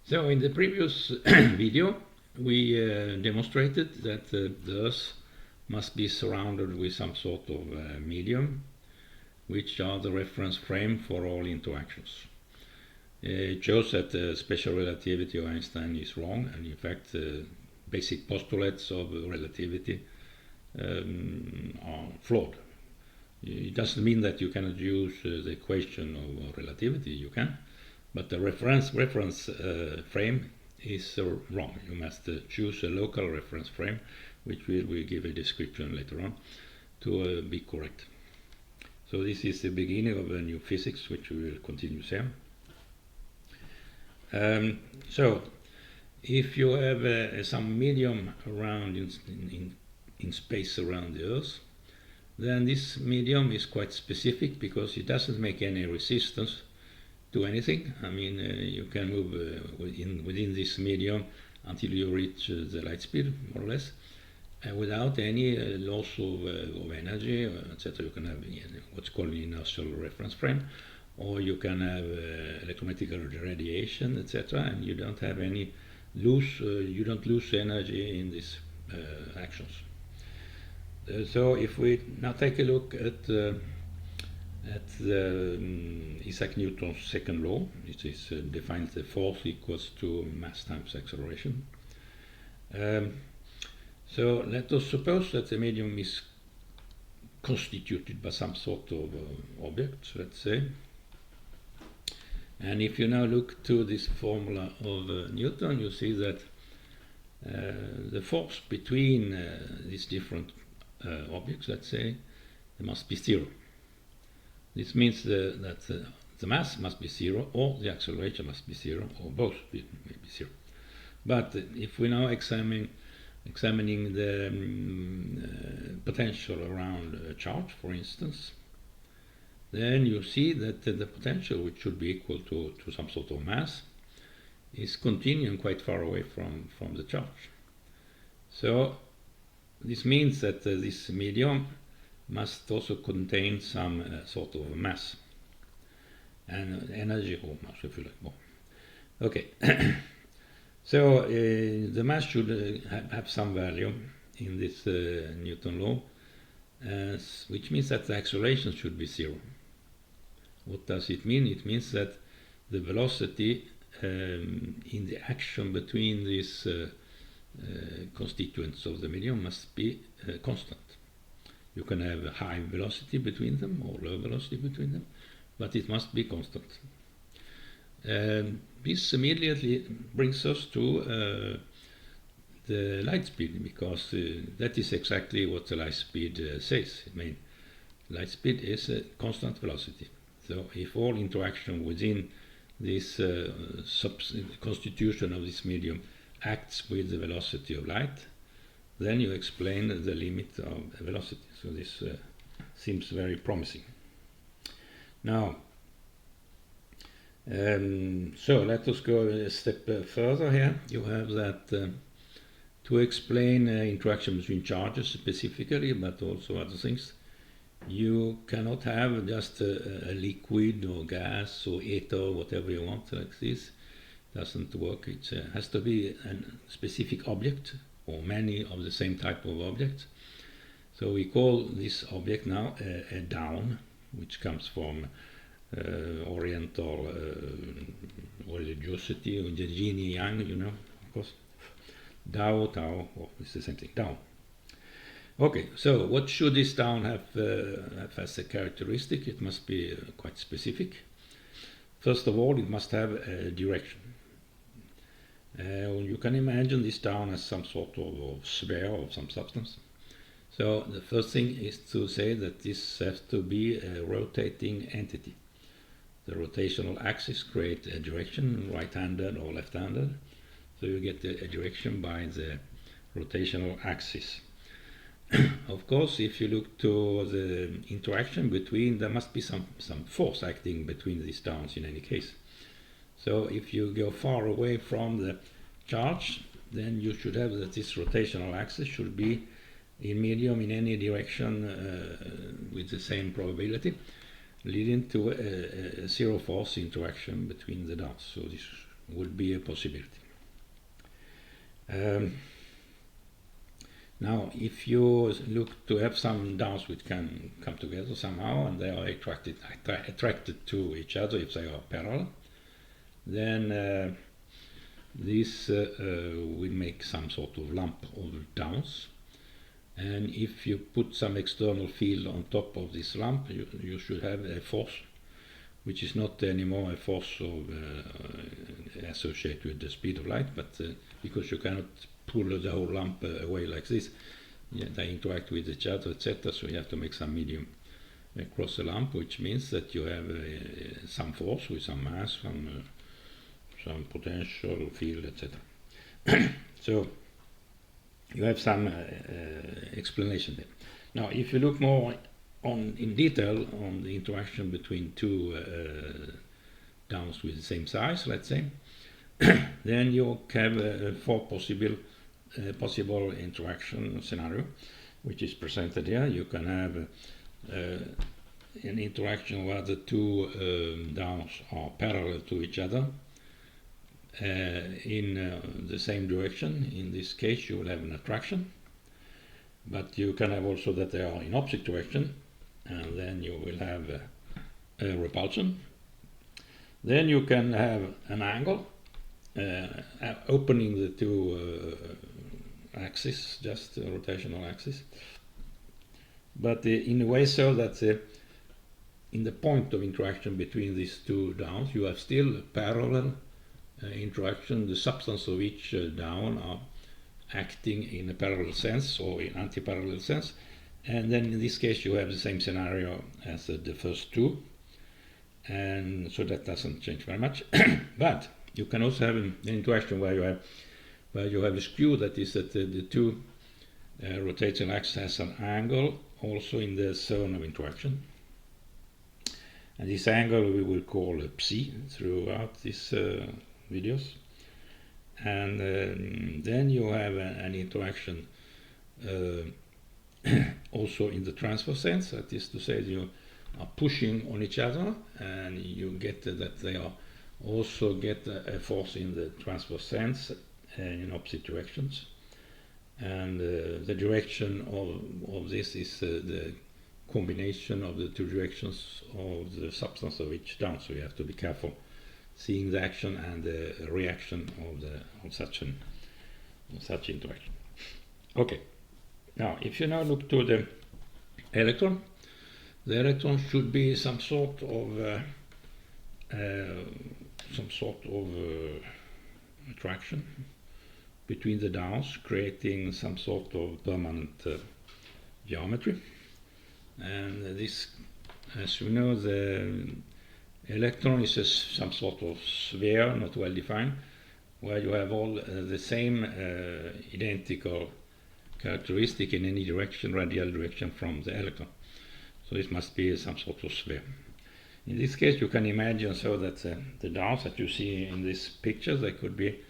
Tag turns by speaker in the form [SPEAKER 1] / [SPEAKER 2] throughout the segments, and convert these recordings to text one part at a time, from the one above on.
[SPEAKER 1] So in the previous video, we demonstrated that the Earth must be surrounded with some sort of medium, which are the reference frame for all interactions. It shows that the special relativity of Einstein is wrong, and in fact basic postulates of relativity are flawed. It doesn't mean that you cannot use the equation of relativity, you can, but the reference frame is wrong. You must choose a local reference frame, which we will give a description later on, to be correct. So this is the beginning of a new physics, which we will continue here. So if you have some medium around in space around the Earth, then this medium is quite specific because it doesn't make any resistance to anything. I mean, you can move within this medium until you reach the light speed, more or less, without any loss of energy, etc. You can have what's called an inertial reference frame, or you can have electromagnetic radiation, etc. And you don't have any you don't lose energy in these actions. So if we now take a look at Isaac Newton's second law, which is defines the force equals to mass times acceleration. So let us suppose that the medium is constituted by some sort of object, let's say. And if you now look to this formula of Newton, you see that the force between these different objects, let's say, there must be zero. This means that the mass must be zero, or the acceleration must be zero, or both may be zero. But if we now examining the potential around a charge, for instance, then you see that the potential, which should be equal to some sort of mass, is continuing quite far away from the charge. So this means that this medium must also contain some sort of mass and energy or mass, if you like. Well, okay. So the mass should have some value in this Newton law, which means that the acceleration should be zero. What does it mean? It means that the velocity in the action between these constituents of the medium must be constant. You can have a high velocity between them or low velocity between them, but it must be constant. This immediately brings us to the light speed, because that is exactly what the light speed says. I mean, light speed is a constant velocity. So if all interaction within this constitution of this medium acts with the velocity of light, then you explain the limit of velocity. So this seems very promising. Now, so let us go a step further here. You have that to explain interaction between charges specifically, but also other things, you cannot have just a liquid or gas or ether, whatever you want like this. Doesn't work. It has to be a specific object or many of the same type of objects. So we call this object now a daon, which comes from Oriental religiosity, the yin yang, you know, of course. Tao, it's the same thing, daon. Okay, so what should this daon have as a characteristic? It must be quite specific. First of all, it must have a direction. You can imagine this daon as some sort of sphere of some substance. So the first thing is to say that this has to be a rotating entity. The rotational axis creates a direction, right-handed or left-handed. So you get a direction by the rotational axis. Of course, if you look to the interaction between, there must be some force acting between these daons in any case. So if you go far away from the charge, then you should have that this rotational axis should be in medium in any direction with the same probability, leading to a zero force interaction between the daons. So this would be a possibility. Now, if you look to have some daons which can come together somehow and they are attracted to each other if they are parallel, then this will make some sort of lump of daons. And if you put some external field on top of this lump, you should have a force, which is not anymore a force associated with the speed of light, but because you cannot pull the whole lump away like this, they interact with each other, etc. So you have to make some medium across the lump, which means that you have some force with some mass, some potential field, etc. So you have some explanation there. Now, if you look more in detail on the interaction between two daons with the same size, let's say, then you have four possible interaction scenario, which is presented here. You can have an interaction where the two daons are parallel to each other in the same direction. In this case, you will have an attraction, but you can have also that they are in opposite direction, and then you will have a repulsion. Then you can have an angle opening the two axis, just rotational axis, but in a way so that in the point of interaction between these two daons you have still parallel interaction. The substance of each daon are acting in a parallel sense or in anti-parallel sense, and then in this case you have the same scenario as the first two, and so that doesn't change very much. But you can also have an interaction where you have a skew, that is that the two rotating axis has an angle also in the zone of interaction, and this angle we will call psi throughout these videos. And then you have an interaction also in the transfer sense, that is to say you are pushing on each other, and you get that they are also get a force in the transfer sense in opposite directions, and the direction of this is the combination of the two directions of the substance of each daon. So you have to be careful seeing the action and the reaction of such interaction. Okay, now if you now look to the electron should be some sort of attraction between the daons, creating some sort of permanent geometry. And this, as you know, the electron is some sort of sphere, not well defined, where you have all the same identical characteristic in any direction, radial direction from the electron. So it must be some sort of sphere. In this case, you can imagine so that the daons that you see in this picture, they could be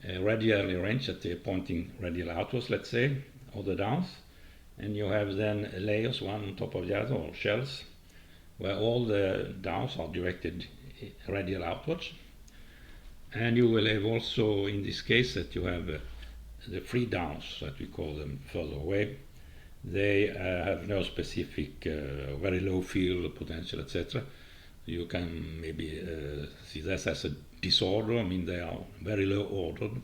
[SPEAKER 1] radially arranged at the pointing radial outwards, let's say, of the daons, and you have then layers one on top of the other, or shells, where all the daons are directed radial outwards. And you will have also in this case that you have the free daons, that we call them, further away. They have no specific very low field potential, etc. You can maybe see this as a disorder. I mean, they are very low ordered,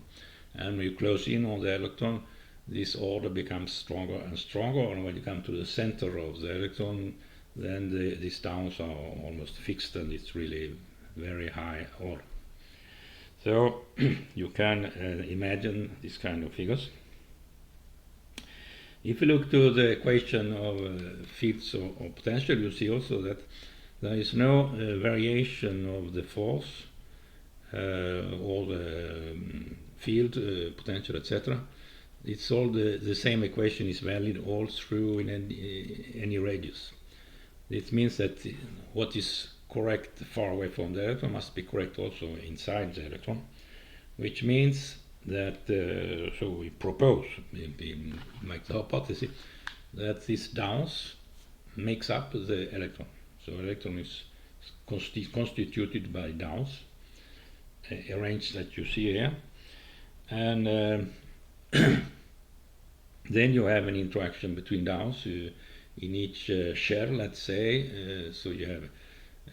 [SPEAKER 1] and when you close in on the electron, this order becomes stronger and stronger, and when you come to the center of the electron, then these daons are almost fixed, and it's really very high order. So you can imagine this kind of figures. If you look to the equation of fields or potential, you see also that there is no variation of the force or the field potential, etc. It's all the same equation is valid all through in any radius. It means that what is correct far away from the electron must be correct also inside the electron, which means that so we propose, we make the hypothesis that these daons makes up the electron. So electron is constituted by daons, arranged that you see here. And then you have an interaction between daons in each shell, let's say. So you have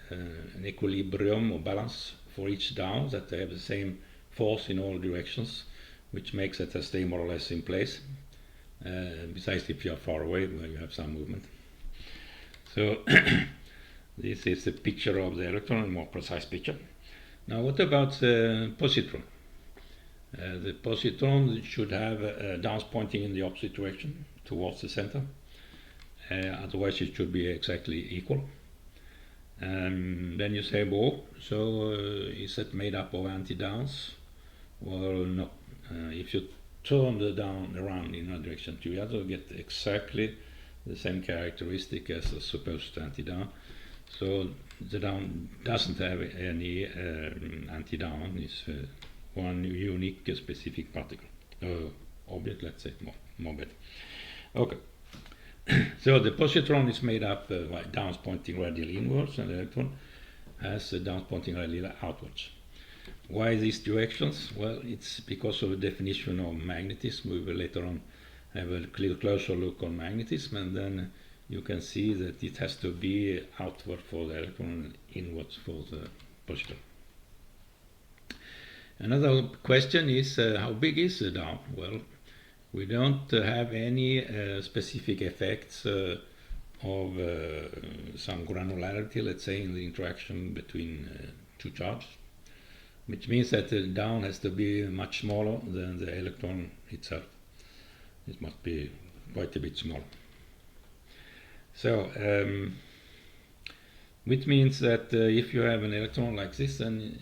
[SPEAKER 1] an equilibrium or balance for each daon, that they have the same force in all directions, which makes it stay more or less in place. Besides, if you are far away, where you have some movement. So this is a picture of the electron, a more precise picture. Now, what about the positron? The positron should have daons pointing in the opposite direction, towards the center. Otherwise, it should be exactly equal. Then you say, well, so is it made up of anti-daons? Well, no. If you turn the daon around in one direction to the other, get exactly the same characteristic as a supposed anti-daon. So the daon doesn't have any anti-daon. It's one unique specific particle, object, let's say, more better. Okay. So the positron is made up by daons pointing radially inwards, and the electron has daons pointing radially outwards. Why these directions? Well, it's because of the definition of magnetism. We will later on have a closer look on magnetism, and then you can see that it has to be outward for the electron and inwards for the positron. Another question is, how big is the daon? Well, we don't have any specific effects of some granularity, let's say, in the interaction between two charges, which means that the daon has to be much smaller than the electron itself. It must be quite a bit smaller. So, which means that if you have an electron like this, then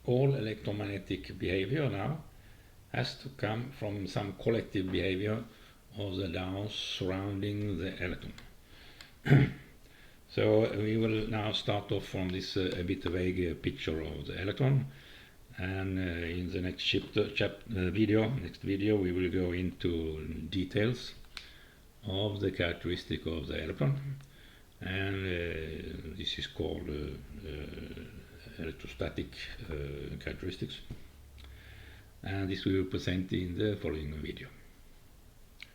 [SPEAKER 1] all electromagnetic behavior now has to come from some collective behavior of the daons surrounding the electron. So we will now start off from this a bit vague picture of the electron, and in the next video we will go into details of the characteristic of the electron, and this is called electrostatic characteristics, and this we will present in the following video.